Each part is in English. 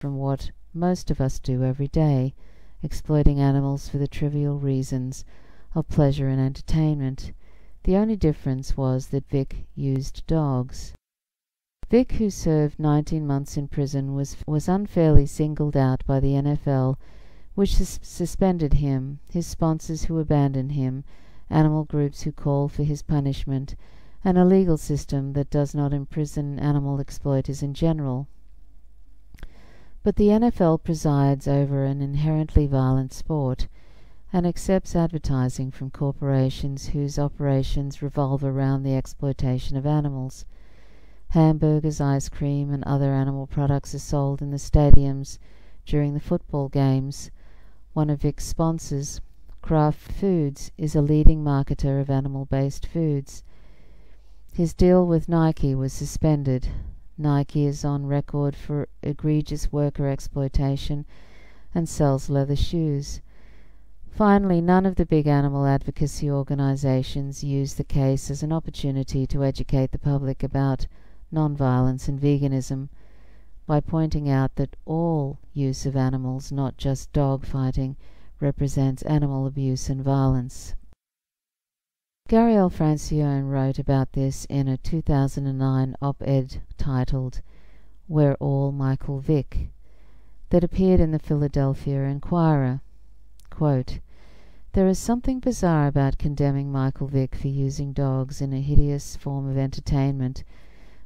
from what most of us do every day, exploiting animals for the trivial reasons of pleasure and entertainment. The only difference was that Vic used dogs. Vic, who served 19 months in prison, was unfairly singled out by the NFL, which suspended him, his sponsors who abandoned him, animal groups who call for his punishment, and a legal system that does not imprison animal exploiters in general. But the NFL presides over an inherently violent sport and accepts advertising from corporations whose operations revolve around the exploitation of animals. Hamburgers, ice cream, and other animal products are sold in the stadiums during the football games. One of Vic's sponsors, Kraft Foods, is a leading marketer of animal-based foods. His deal with Nike was suspended. Nike is on record for egregious worker exploitation and sells leather shoes. Finally, none of the big animal advocacy organizations use the case as an opportunity to educate the public about nonviolence and veganism by pointing out that all use of animals, not just dog fighting, represents animal abuse and violence. Gary L. Francione wrote about this in a 2009 op-ed titled "We're All Michael Vick" that appeared in the Philadelphia Inquirer. Quote, "There is something bizarre about condemning Michael Vick for using dogs in a hideous form of entertainment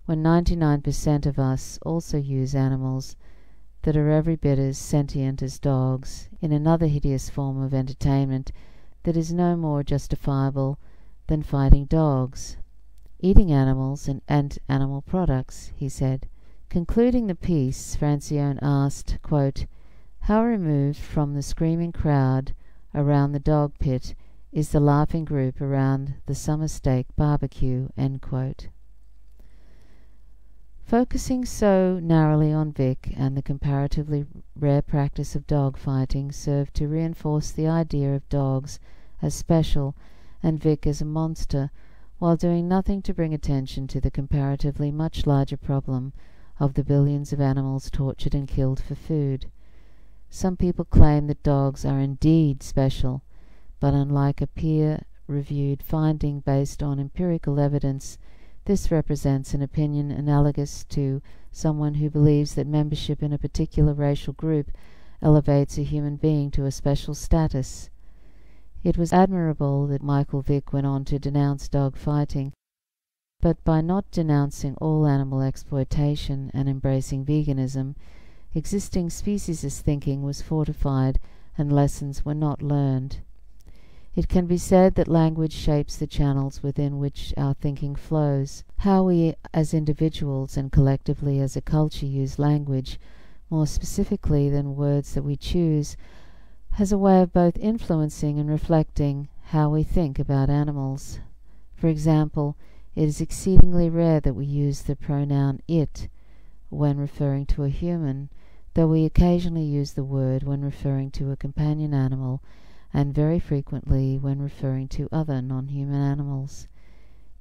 when 99% of us also use animals that are every bit as sentient as dogs in another hideous form of entertainment that is no more justifiable than fighting dogs, eating animals, and animal products," he said. Concluding the piece, Francione asked, quote, "How removed from the screaming crowd around the dog pit is the laughing group around the summer steak barbecue?" End quote. Focusing so narrowly on Vic and the comparatively rare practice of dog fighting served to reinforce the idea of dogs as special and Vic as a monster, while doing nothing to bring attention to the comparatively much larger problem of the billions of animals tortured and killed for food. Some people claim that dogs are indeed special, but unlike a peer-reviewed finding based on empirical evidence, this represents an opinion analogous to someone who believes that membership in a particular racial group elevates a human being to a special status. It was admirable that Michael Vick went on to denounce dog fighting, but by not denouncing all animal exploitation and embracing veganism, existing speciesist thinking was fortified and lessons were not learned. It can be said that language shapes the channels within which our thinking flows. How we as individuals and collectively as a culture use language, more specifically than words that we choose, has a way of both influencing and reflecting how we think about animals. For example, it is exceedingly rare that we use the pronoun it when referring to a human, though we occasionally use the word when referring to a companion animal, and very frequently when referring to other non-human animals.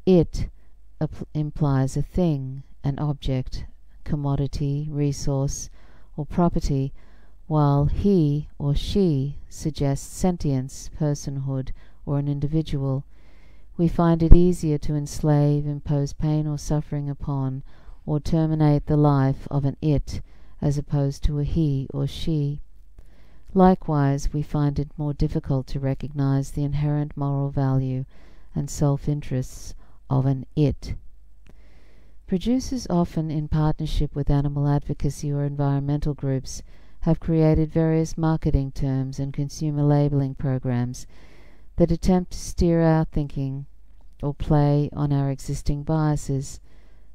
It implies a thing, an object, commodity, resource, or property, while he or she suggests sentience, personhood, or an individual. We find it easier to enslave, impose pain or suffering upon, or terminate the life of an it as opposed to a he or she. Likewise, we find it more difficult to recognize the inherent moral value and self-interests of an it. Producers, often in partnership with animal advocacy or environmental groups, have created various marketing terms and consumer labeling programs that attempt to steer our thinking or play on our existing biases.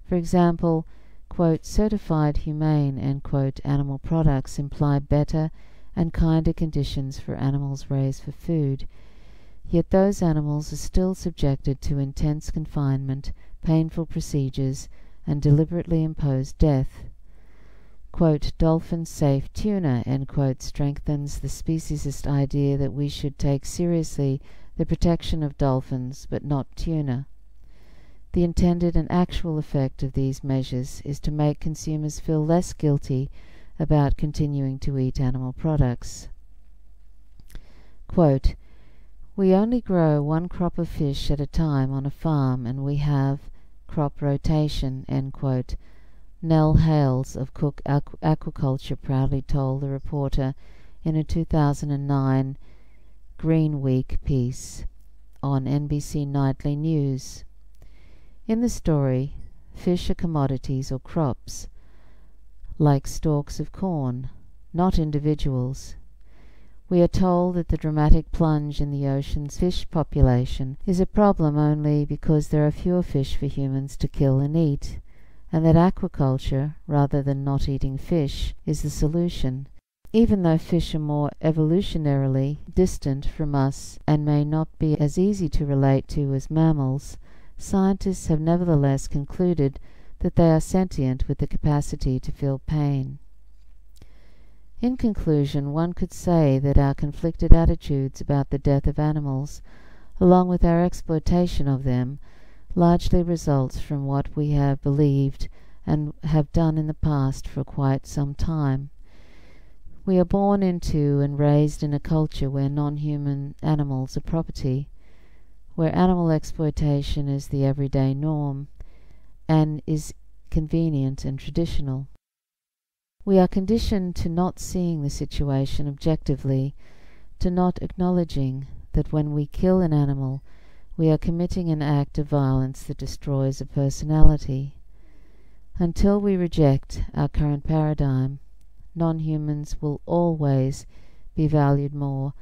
For example, quote, "certified humane," end quote, animal products imply better and kinder conditions for animals raised for food, yet those animals are still subjected to intense confinement, painful procedures, and deliberately imposed death. Quote, "dolphin-safe tuna," end quote, strengthens the speciesist idea that we should take seriously the protection of dolphins, but not tuna. The intended and actual effect of these measures is to make consumers feel less guilty about continuing to eat animal products. Quote, "We only grow one crop of fish at a time on a farm, and we have crop rotation," end quote. Nell Hales of Cook Aquaculture proudly told the reporter in a 2009 Green Week piece on NBC Nightly News. In the story, fish are commodities or crops, like stalks of corn, not individuals. We are told that the dramatic plunge in the ocean's fish population is a problem only because there are fewer fish for humans to kill and eat, and that aquaculture, rather than not eating fish, is the solution. Even though fish are more evolutionarily distant from us and may not be as easy to relate to as mammals, scientists have nevertheless concluded that they are sentient with the capacity to feel pain. In conclusion, one could say that our conflicted attitudes about the death of animals, along with our exploitation of them, largely results from what we have believed and have done in the past for quite some time. We are born into and raised in a culture where non-human animals are property, where animal exploitation is the everyday norm and is convenient and traditional. We are conditioned to not seeing the situation objectively, to not acknowledging that when we kill an animal, we are committing an act of violence that destroys a personality. Until we reject our current paradigm, non-humans will always be valued more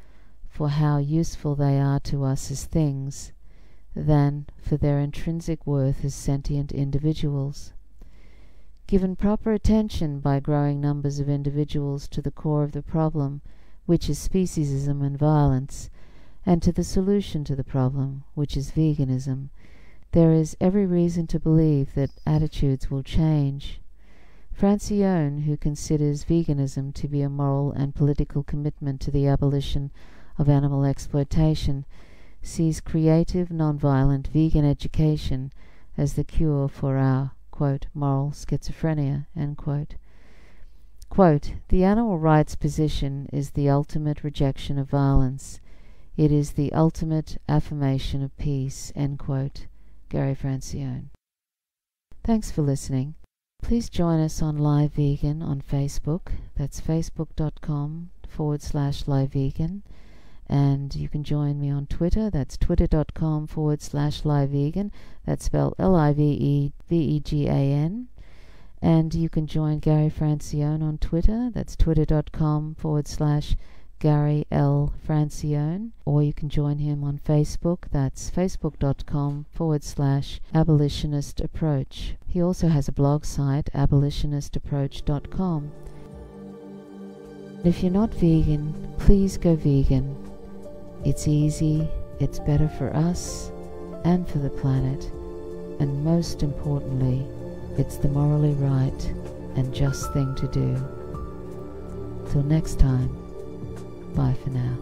for how useful they are to us as things than for their intrinsic worth as sentient individuals. Given proper attention by growing numbers of individuals to the core of the problem, which is speciesism and violence, and to the solution to the problem, which is veganism, there is every reason to believe that attitudes will change. Francione, who considers veganism to be a moral and political commitment to the abolition of animal exploitation, sees creative, non-violent vegan education as the cure for our, quote, moral schizophrenia, end quote. Quote, "The animal rights position is the ultimate rejection of violence. It is the ultimate affirmation of peace," end quote. Gary Francione. Thanks for listening. Please join us on LiveVegan on Facebook. That's facebook.com/LiveVegan. And you can join me on Twitter. That's twitter.com/LiveVegan. That's spelled LiveVegan. And you can join Gary Francione on Twitter. That's twitter.com/Gary L. Francione. Or you can join him on Facebook. That's facebook.com/Abolitionist Approach. He also has a blog site, abolitionistapproach.com. If you're not vegan, please go vegan. It's easy, it's better for us and for the planet, and most importantly, it's the morally right and just thing to do. Till next time, bye for now.